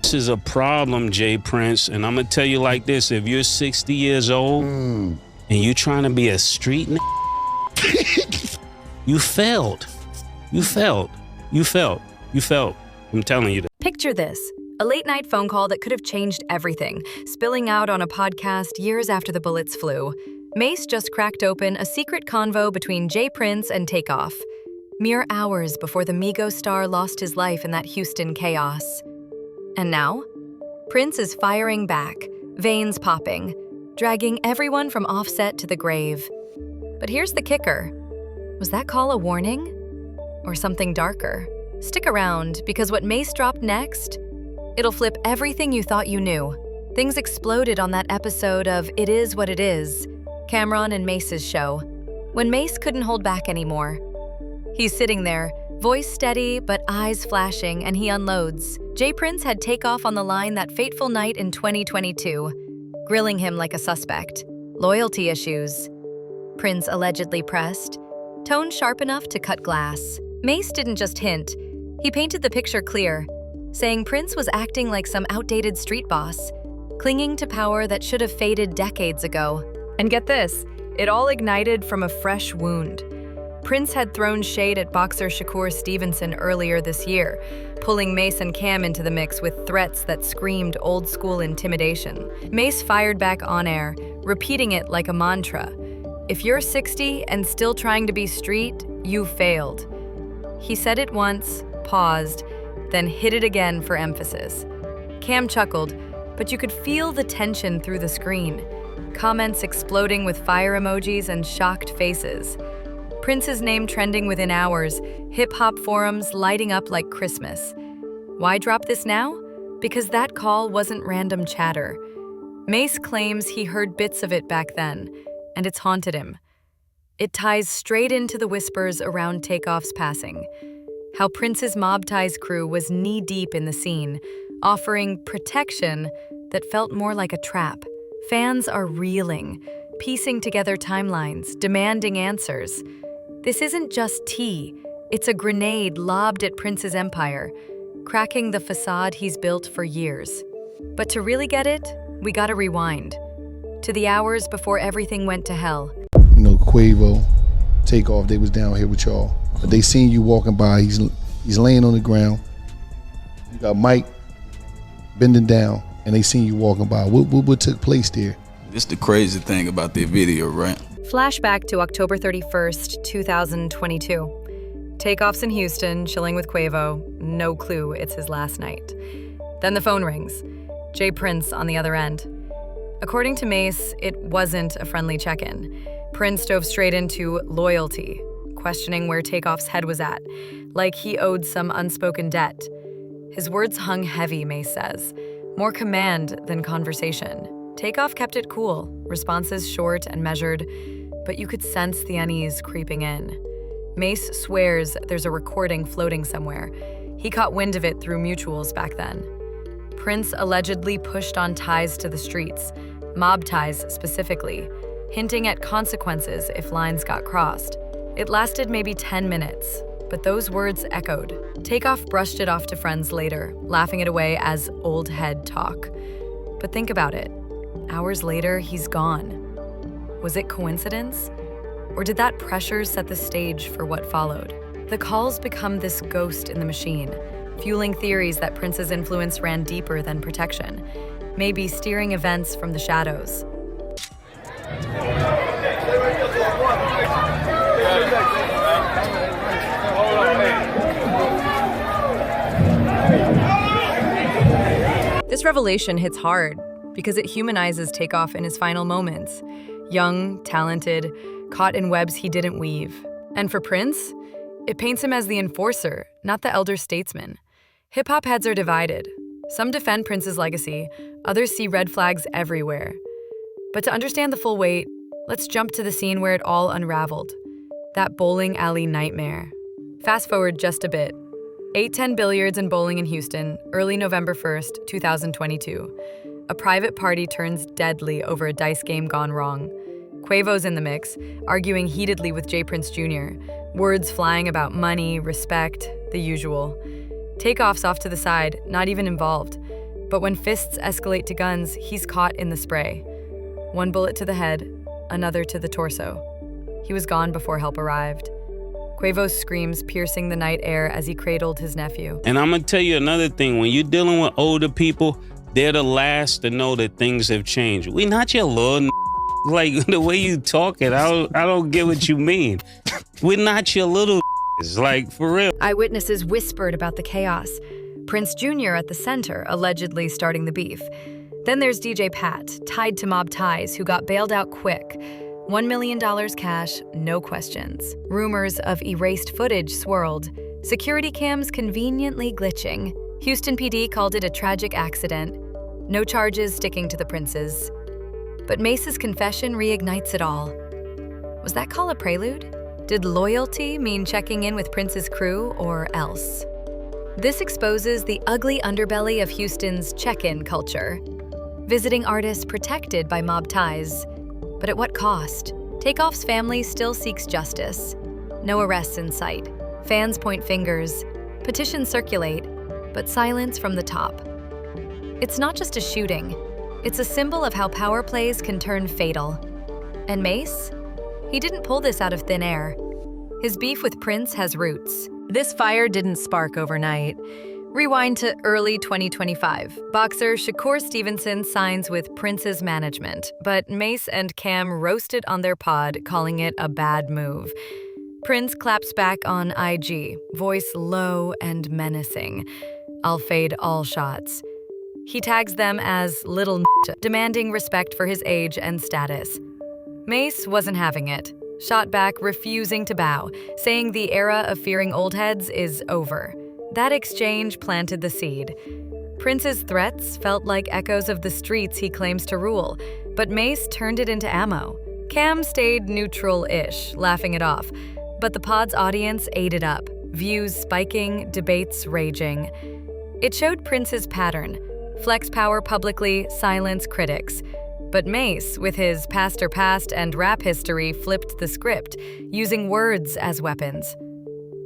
This is a problem, J Prince, and I'm gonna tell you like this: if you're 60 years old and you trying to be a street you failed. You failed. You failed. You failed. I'm telling you that. Picture this. A late-night phone call that could have changed everything, spilling out on a podcast years after the bullets flew. Mase just cracked open a secret convo between J Prince and Takeoff, mere hours before the Migos star lost his life in that Houston chaos. And now, Prince is firing back, veins popping, dragging everyone from Offset to the grave. But here's the kicker. Was that call a warning? Or something darker? Stick around, because what Mase dropped next, it'll flip everything you thought you knew. Things exploded on that episode of It Is What It Is, Cameron and Mase's show, when Mase couldn't hold back anymore. He's sitting there, voice steady but eyes flashing, and he unloads. J Prince had Takeoff on the line that fateful night in 2022, grilling him like a suspect. Loyalty issues. Prince allegedly pressed, tone sharp enough to cut glass. Mase didn't just hint, he painted the picture clear, saying Prince was acting like some outdated street boss, clinging to power that should have faded decades ago. And get this, it all ignited from a fresh wound. Prince had thrown shade at boxer Shakur Stevenson earlier this year, pulling Mase and Cam into the mix with threats that screamed old-school intimidation. Mase fired back on air, repeating it like a mantra. If you're 60 and still trying to be street, you failed. He said it once, paused, then hit it again for emphasis. Cam chuckled, but you could feel the tension through the screen. Comments exploding with fire emojis and shocked faces. Prince's name trending within hours, hip-hop forums lighting up like Christmas. Why drop this now? Because that call wasn't random chatter. Mase claims he heard bits of it back then, and it's haunted him. It ties straight into the whispers around Takeoff's passing. How Prince's Mob Ties crew was knee-deep in the scene, offering protection that felt more like a trap. Fans are reeling, piecing together timelines, demanding answers. This isn't just tea, it's a grenade lobbed at Prince's empire, cracking the facade he's built for years. But to really get it, we gotta rewind. To the hours before everything went to hell. You know, Quavo, Takeoff, they was down here with y'all. But they seen you walking by, he's laying on the ground. You got Mike bending down, and they seen you walking by. What took place there? This the crazy thing about the video, right? Flashback to October 31st, 2022. Takeoff's in Houston, chilling with Quavo. No clue it's his last night. Then the phone rings. J Prince on the other end. According to Mase, it wasn't a friendly check-in. Prince dove straight into loyalty, questioning where Takeoff's head was at, like he owed some unspoken debt. His words hung heavy, Mase says, more command than conversation. Takeoff kept it cool, responses short and measured, but you could sense the unease creeping in. Mase swears there's a recording floating somewhere. He caught wind of it through mutuals back then. Prince allegedly pushed on ties to the streets, mob ties specifically, hinting at consequences if lines got crossed. It lasted maybe 10 minutes, but those words echoed. Takeoff brushed it off to friends later, laughing it away as old head talk. But think about it. Hours later, he's gone. Was it coincidence? Or did that pressure set the stage for what followed? The calls become this ghost in the machine, fueling theories that Prince's influence ran deeper than protection, maybe steering events from the shadows. This revelation hits hard because it humanizes Takeoff in his final moments. Young, talented, caught in webs he didn't weave. And for Prince, it paints him as the enforcer, not the elder statesman. Hip-hop heads are divided. Some defend Prince's legacy, others see red flags everywhere. But to understand the full weight, let's jump to the scene where it all unraveled. That bowling alley nightmare. Fast forward just a bit. 810 Billiards and Bowling in Houston, early November 1st, 2022. A private party turns deadly over a dice game gone wrong. Quavo's in the mix, arguing heatedly with J Prince Jr., words flying about money, respect, the usual. Takeoff's off to the side, not even involved. But when fists escalate to guns, he's caught in the spray. One bullet to the head, another to the torso. He was gone before help arrived. Quavo's screams piercing the night air as he cradled his nephew. And I'm gonna tell you another thing. When you're dealing with older people, they're the last to know that things have changed. We not your little like the way you talk it. I don't get what you mean. We're not your little like for real. Eyewitnesses whispered about the chaos. Prince Jr. at the center, allegedly starting the beef. Then there's DJ Pat, tied to mob ties, who got bailed out quick. $1 million cash, no questions. Rumors of erased footage swirled. Security cams conveniently glitching. Houston PD called it a tragic accident. No charges sticking to the princes. But Mase's confession reignites it all. Was that call a prelude? Did loyalty mean checking in with Prince's crew or else? This exposes the ugly underbelly of Houston's check-in culture. Visiting artists protected by mob ties. But at what cost? Takeoff's family still seeks justice. No arrests in sight. Fans point fingers. Petitions circulate, but silence from the top. It's not just a shooting. It's a symbol of how power plays can turn fatal. And Mase? He didn't pull this out of thin air. His beef with Prince has roots. This fire didn't spark overnight. Rewind to early 2025. Boxer Shakur Stevenson signs with Prince's management, but Mase and Cam roasted on their pod, calling it a bad move. Prince claps back on IG, voice low and menacing. I'll fade all shots. He tags them as little demanding respect for his age and status. Mase wasn't having it. Shot back, refusing to bow, saying the era of fearing old heads is over. That exchange planted the seed. Prince's threats felt like echoes of the streets he claims to rule, but Mase turned it into ammo. Cam stayed neutral-ish, laughing it off, but the pod's audience ate it up, views spiking, debates raging. It showed Prince's pattern: flex power publicly, silence critics. But Mase, with his pastor past and rap history, flipped the script, using words as weapons.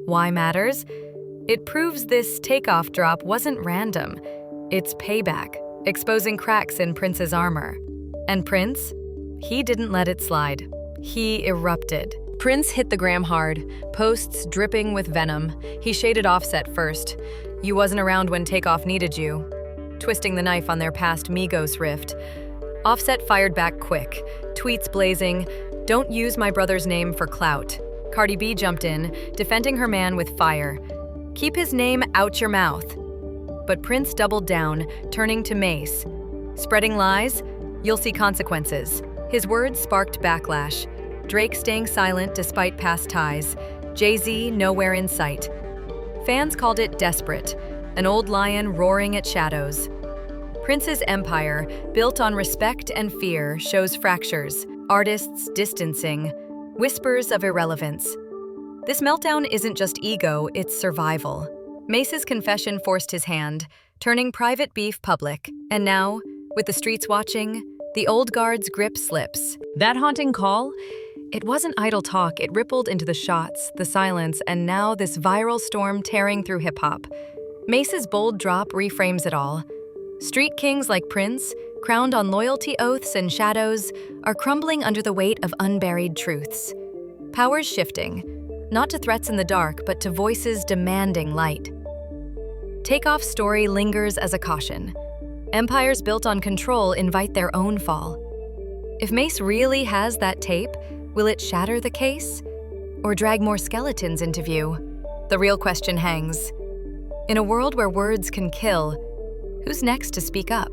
Why matters? It proves this Takeoff drop wasn't random. It's payback, exposing cracks in Prince's armor. And Prince? He didn't let it slide. He erupted. Prince hit the gram hard, posts dripping with venom. He shaded Offset first. You wasn't around when Takeoff needed you. Twisting the knife on their past Migos rift. Offset fired back quick, tweets blazing, "Don't use my brother's name for clout." Cardi B jumped in, defending her man with fire. "Keep his name out your mouth." But Prince doubled down, turning to Mase. "Spreading lies? You'll see consequences." His words sparked backlash. Drake staying silent despite past ties. Jay-Z nowhere in sight. Fans called it desperate, an old lion roaring at shadows. Prince's empire, built on respect and fear, shows fractures, artists distancing, whispers of irrelevance. This meltdown isn't just ego, it's survival. Mase's confession forced his hand, turning private beef public. And now, with the streets watching, the old guard's grip slips. That haunting call? It wasn't idle talk, it rippled into the shots, the silence, and now this viral storm tearing through hip-hop. Mase's bold drop reframes it all. Street kings like Prince, crowned on loyalty oaths and shadows, are crumbling under the weight of unburied truths. Power's shifting, not to threats in the dark, but to voices demanding light. Takeoff's story lingers as a caution. Empires built on control invite their own fall. If Mase really has that tape, will it shatter the case? Or drag more skeletons into view? The real question hangs. In a world where words can kill, who's next to speak up?